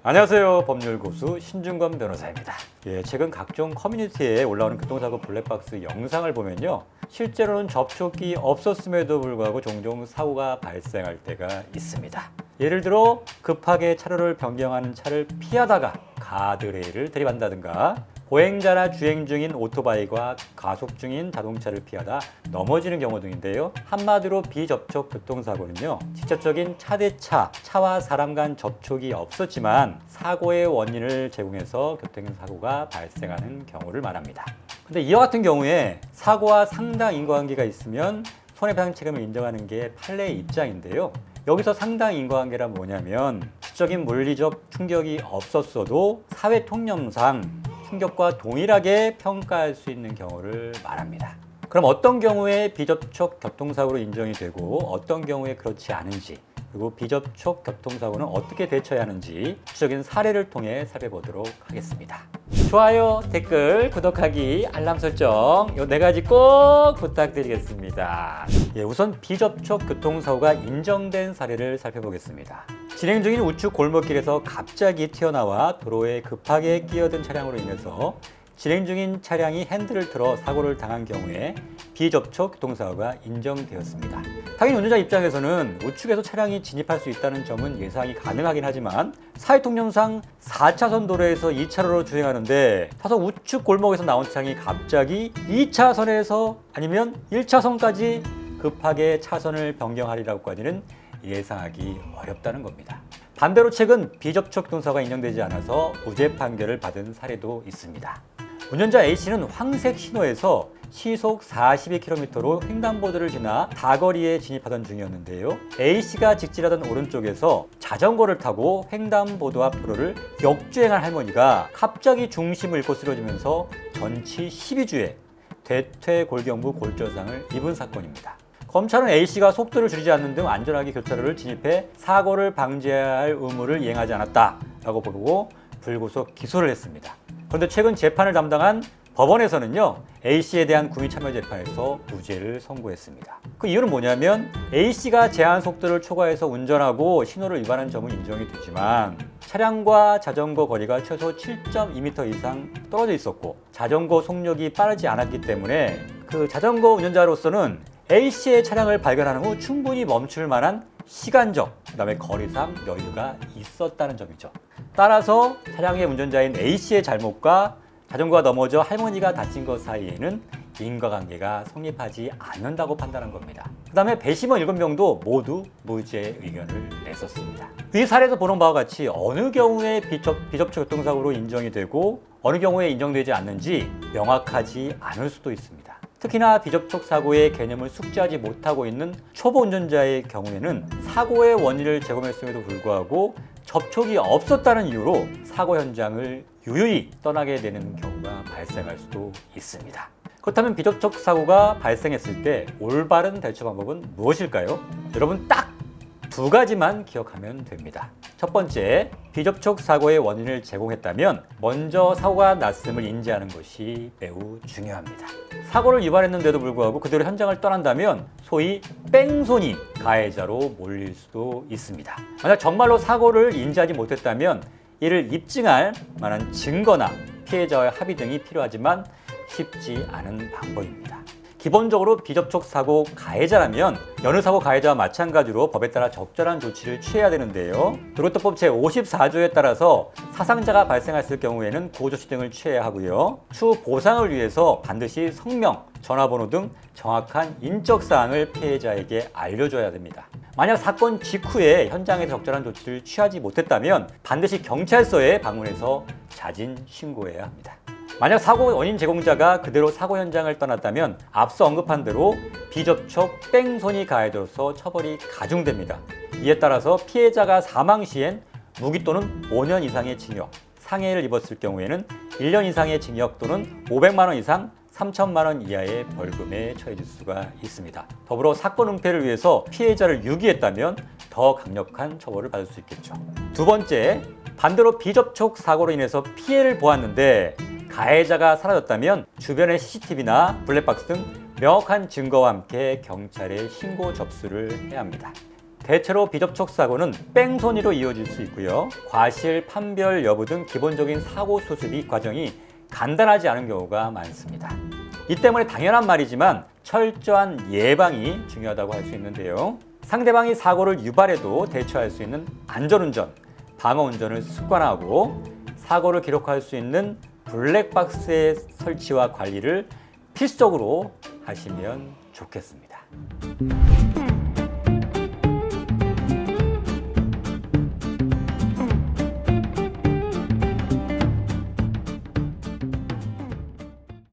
안녕하세요. 법률고수 신중권 변호사입니다. 최근 각종 커뮤니티에 올라오는 교통사고 블랙박스 영상을 보면요. 실제로는 접촉이 없었음에도 불구하고 종종 사고가 발생할 때가 있습니다. 예를 들어 급하게 차로를 변경하는 차를 피하다가 가드레일을 들이받는다든가 보행자나 주행 중인 오토바이가 가속 중인 자동차를 피하다 넘어지는 경우 등인데요. 한마디로 비접촉 교통사고는요. 직접적인 차 대 차와 사람 간 접촉이 없었지만 사고의 원인을 제공해서 교통사고가 발생하는 경우를 말합니다. 근데 이와 같은 경우에 사고와 상당 인과관계가 있으면 손해배상 책임을 인정하는 게 판례의 입장인데요. 여기서 상당 인과관계란 뭐냐면 직접적인 물리적 충격이 없었어도 사회 통념상 충격과 동일하게 평가할 수 있는 경우를 말합니다. 그럼 어떤 경우에 비접촉 교통사고로 인정이 되고 어떤 경우에 그렇지 않은지, 그리고 비접촉 교통사고는 어떻게 대처해야 하는지 구체적인 사례를 통해 살펴보도록 하겠습니다. 좋아요, 댓글, 구독하기, 알람 설정 이 4가지 꼭 부탁드리겠습니다. 우선 비접촉 교통사고가 인정된 사례를 살펴보겠습니다. 진행 중인 우측 골목길에서 갑자기 튀어나와 도로에 급하게 끼어든 차량으로 인해서 진행 중인 차량이 핸들을 틀어 사고를 당한 경우에 비접촉 교통사고가 인정되었습니다. 당연히 운전자 입장에서는 우측에서 차량이 진입할 수 있다는 점은 예상이 가능하긴 하지만 사회통념상 4차선 도로에서 2차로로 주행하는데 타선 우측 골목에서 나온 차량이 갑자기 2차선에서 아니면 1차선까지 급하게 차선을 변경하리라고까지는 예상하기 어렵다는 겁니다. 반대로 최근 비접촉 교통사고가 인정되지 않아서 무죄 판결을 받은 사례도 있습니다. 운전자 A씨는 황색 신호에서 시속 42km로 횡단보도를 지나 다거리에 진입하던 중이었는데요. A씨가 직진하던 오른쪽에서 자전거를 타고 횡단보도 앞 도로를 역주행한 할머니가 갑자기 중심을 잃고 쓰러지면서 전치 12주에 대퇴골경부 골절상을 입은 사건입니다. 검찰은 A씨가 속도를 줄이지 않는 등 안전하게 교차로를 진입해 사고를 방지해야 할 의무를 이행하지 않았다라고 보고 불구속 기소를 했습니다. 그런데 최근 재판을 담당한 법원에서는요, A씨에 대한 구의 참여 재판에서 무죄를 선고했습니다. 그 이유는 뭐냐면 A씨가 제한 속도를 초과해서 운전하고 신호를 위반한 점은 인정이 되지만 차량과 자전거 거리가 최소 7.2m 이상 떨어져 있었고 자전거 속력이 빠르지 않았기 때문에 그 자전거 운전자로서는 A씨의 차량을 발견한 후 충분히 멈출 만한 시간적, 그다음에 거리상 여유가 있었다는 점이죠. 따라서 차량의 운전자인 A씨의 잘못과 자전거가 넘어져 할머니가 다친 것 사이에는 인과관계가 성립하지 않는다고 판단한 겁니다. 그 다음에 배심원 7명도 모두 무죄 의견을 냈었습니다. 이 사례에서 보는 바와 같이 어느 경우에 비접촉 교통사고로 인정이 되고 어느 경우에 인정되지 않는지 명확하지 않을 수도 있습니다. 특히나 비접촉 사고의 개념을 숙지하지 못하고 있는 초보 운전자의 경우에는 사고의 원인을 제공했음에도 불구하고 접촉이 없었다는 이유로 사고 현장을 유유히 떠나게 되는 경우가 발생할 수도 있습니다. 그렇다면 비접촉 사고가 발생했을 때 올바른 대처 방법은 무엇일까요? 여러분 딱 2가지만 기억하면 됩니다. 첫 번째, 비접촉 사고의 원인을 제공했다면 먼저 사고가 났음을 인지하는 것이 매우 중요합니다. 사고를 유발했는데도 불구하고 그대로 현장을 떠난다면 소위 뺑소니 가해자로 몰릴 수도 있습니다. 만약 정말로 사고를 인지하지 못했다면 이를 입증할 만한 증거나 피해자와의 합의 등이 필요하지만 쉽지 않은 방법입니다. 기본적으로 비접촉 사고 가해자라면 여느 사고 가해자와 마찬가지로 법에 따라 적절한 조치를 취해야 되는데요. 도로교통법 제54조에 따라서 사상자가 발생했을 경우에는 구호조치 등을 취해야 하고요. 추후 보상을 위해서 반드시 성명, 전화번호 등 정확한 인적사항을 피해자에게 알려줘야 됩니다. 만약 사건 직후에 현장에서 적절한 조치를 취하지 못했다면 반드시 경찰서에 방문해서 자진 신고해야 합니다. 만약 사고 원인 제공자가 그대로 사고 현장을 떠났다면 앞서 언급한 대로 비접촉 뺑소니 가해자로서 처벌이 가중됩니다. 이에 따라서 피해자가 사망 시엔 무기 또는 5년 이상의 징역, 상해를 입었을 경우에는 1년 이상의 징역 또는 500만 원 이상 3천만 원 이하의 벌금에 처해질 수가 있습니다. 더불어 사건 은폐를 위해서 피해자를 유기했다면 더 강력한 처벌을 받을 수 있겠죠. 두 번째, 반대로 비접촉 사고로 인해서 피해를 보았는데 가해자가 사라졌다면 주변의 CCTV나 블랙박스 등 명확한 증거와 함께 경찰에 신고 접수를 해야 합니다. 대체로 비접촉 사고는 뺑소니로 이어질 수 있고요. 과실, 판별 여부 등 기본적인 사고 수습이 과정이 간단하지 않은 경우가 많습니다. 이 때문에 당연한 말이지만 철저한 예방이 중요하다고 할 수 있는데요. 상대방이 사고를 유발해도 대처할 수 있는 안전운전, 방어운전을 습관화하고 사고를 기록할 수 있는 블랙박스의 설치와 관리를 필수적으로 하시면 좋겠습니다.